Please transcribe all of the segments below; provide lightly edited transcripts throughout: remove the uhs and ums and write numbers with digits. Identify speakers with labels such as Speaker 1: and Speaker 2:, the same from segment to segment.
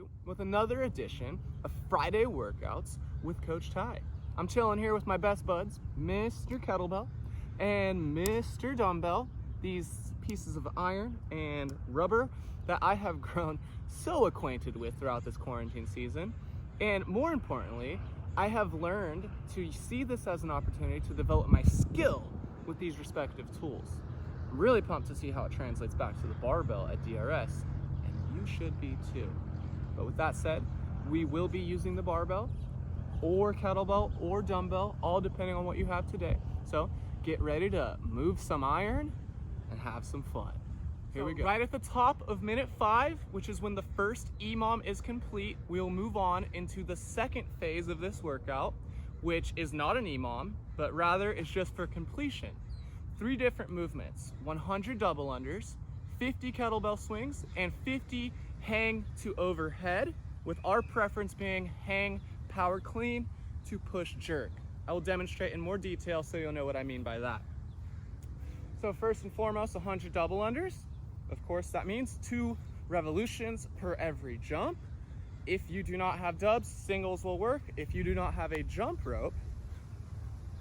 Speaker 1: you with another edition of Friday Workouts with Coach Ty. I'm chilling here with my best buds, Mr. Kettlebell and Mr. Dumbbell, these pieces of iron and rubber that I have grown so acquainted with throughout this quarantine season. And more importantly, I have learned to see this as an opportunity to develop my skill with these respective tools. I'm really pumped to see how it translates back to the barbell at DRS, and you should be too. But with that said, we will be using the barbell or kettlebell or dumbbell, all depending on what you have today. So get ready to move some iron and have some fun. Here we go. Right at the top of minute 5, which is when the first EMOM is complete, we'll move on into the second phase of this workout, which is not an EMOM, but rather is just for completion. 3 different movements: 100 double unders, 50 kettlebell swings, and 50 hang to overhead, with our preference being hang power clean to push jerk. I will demonstrate in more detail so you'll know what I mean by that. So first and foremost, 100 double unders. Of course, that means 2 revolutions per every jump. If you do not have dubs, singles will work. If you do not have a jump rope,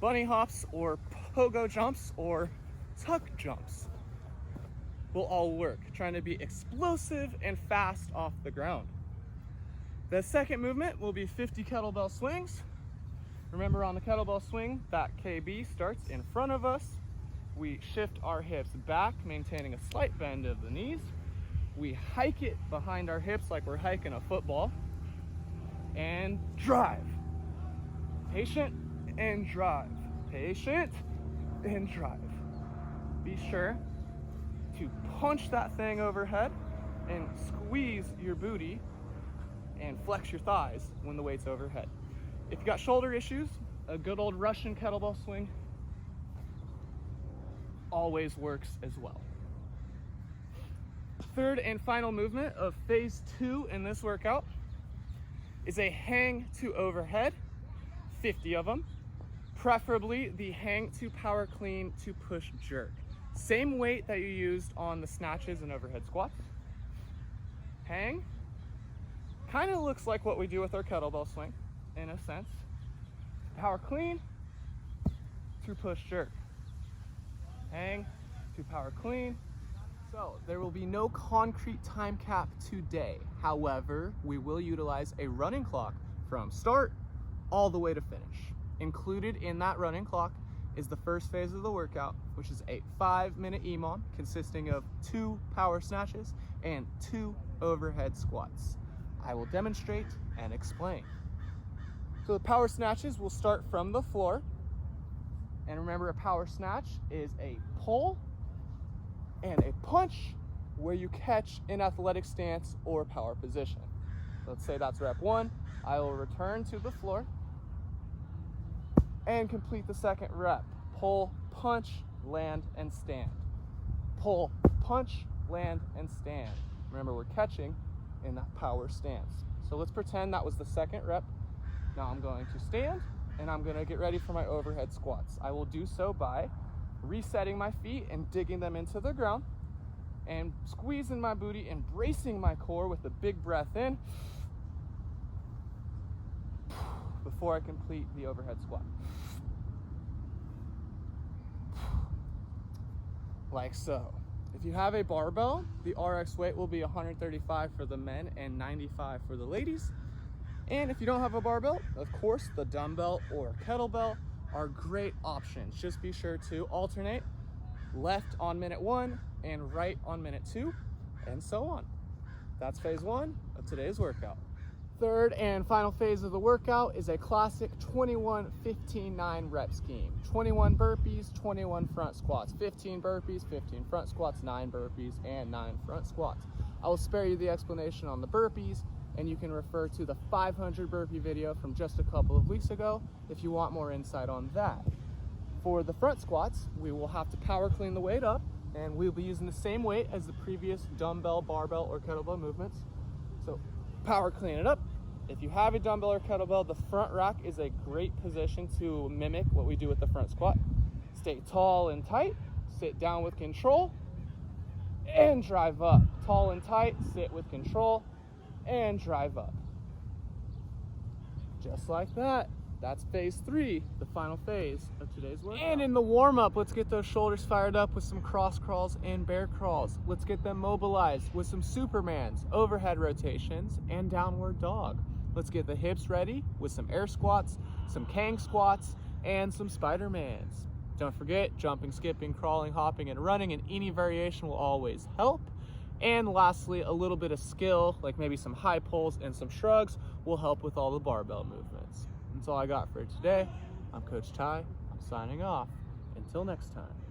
Speaker 1: bunny hops or pogo jumps or tuck jumps will all work, trying to be explosive and fast off the ground. The second movement will be 50 kettlebell swings. Remember, on the kettlebell swing, that KB starts in front of us. We shift our hips back, maintaining a slight bend of the knees. We hike it behind our hips like we're hiking a football, and drive. Patient and drive. Patient and drive. Be sure to punch that thing overhead and squeeze your booty and flex your thighs when the weight's overhead. If you got shoulder issues, a good old Russian kettlebell swing always works as well. Third and final movement of phase 2 in this workout is a hang to overhead, 50 of them, preferably the hang to power clean to push jerk. Same weight that you used on the snatches and overhead squats. Hang, kind of looks like what we do with our kettlebell swing in a sense. Power clean to push jerk. Hang to power clean. So there will be no concrete time cap today. However, we will utilize a running clock from start all the way to finish. Included in that running clock is the first phase of the workout, which is a 5-minute EMOM consisting of 2 power snatches and 2 overhead squats. I will demonstrate and explain. So the power snatches will start from the floor. And remember, a power snatch is a pull and a punch where you catch in athletic stance or power position. Let's say that's rep 1. I will return to the floor and complete the second rep. Pull, punch, land, and stand. Pull, punch, land, and stand. Remember, we're catching in that power stance. So let's pretend that was the second rep. Now I'm going to stand and I'm going to get ready for my overhead squats. I will do so by resetting my feet and digging them into the ground and squeezing my booty and bracing my core with a big breath in before I complete the overhead squat. Like so. If you have a barbell, the RX weight will be 135 for the men and 95 for the ladies. And if you don't have a barbell, of course, the dumbbell or kettlebell are great options. Just be sure to alternate left on minute 1 and right on minute 2, and so on. That's phase 1 of today's workout. Third and final phase of the workout is a classic 21-15-9 rep scheme. 21 burpees, 21 front squats, 15 burpees, 15 front squats, 9 burpees, and 9 front squats. I will spare you the explanation on the burpees, and you can refer to the 500 burpee video from just a couple of weeks ago if you want more insight on that. For the front squats, we will have to power clean the weight up, and we'll be using the same weight as the previous dumbbell, barbell, or kettlebell movements. So power clean it up. If you have a dumbbell or kettlebell, the front rack is a great position to mimic what we do with the front squat. Stay tall and tight, sit down with control, and drive up. Tall and tight, sit with control, and drive up. Just like that. That's phase 3, the final phase of today's workout. And in the warm-up, let's get those shoulders fired up with some cross crawls and bear crawls. Let's get them mobilized with some Supermans, overhead rotations, and downward dog. Let's get the hips ready with some air squats, some Kang squats, and some Spider-Mans. Don't forget, jumping, skipping, crawling, hopping, and running in any variation will always help. And lastly, a little bit of skill, like maybe some high pulls and some shrugs, will help with all the barbell movements. That's all I got for today. I'm Coach Ty. I'm signing off. Until next time.